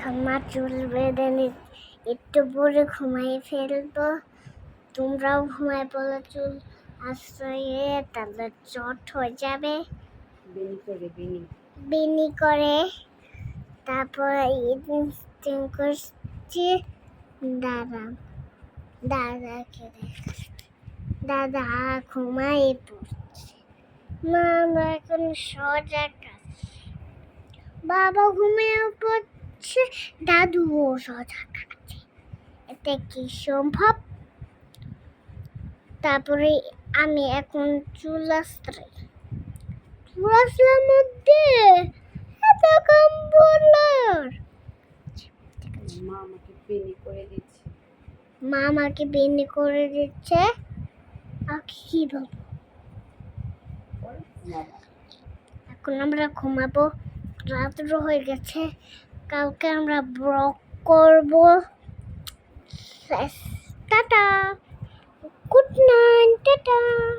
এখন মা চুল বেঁধে একটু পরে ঘুমাই ফেলবো। তোমরাও ঘুমায় পড়ো, চুল আশ্রয়ে তাহলে চট হয়ে যাবে। বেনি করে তারপর করছি দাদা ঘুমাই পড়ছে। মা আমরা এখন সোজা কাজ। বাবা ঘুমিয়ে পড়ছে, দাদুও সোজা কাছে। এটা কি সম্ভব? তারপরে আমি এখন চুলার মধ্যে এত কম্বলার মা আমাকে বেনি করে দিচ্ছে। কি বলবো? এখন আমরা ঘুমাবো, রাত্র হয়ে গেছে। কালকে আমরা ব্লগ করবো। টাটা।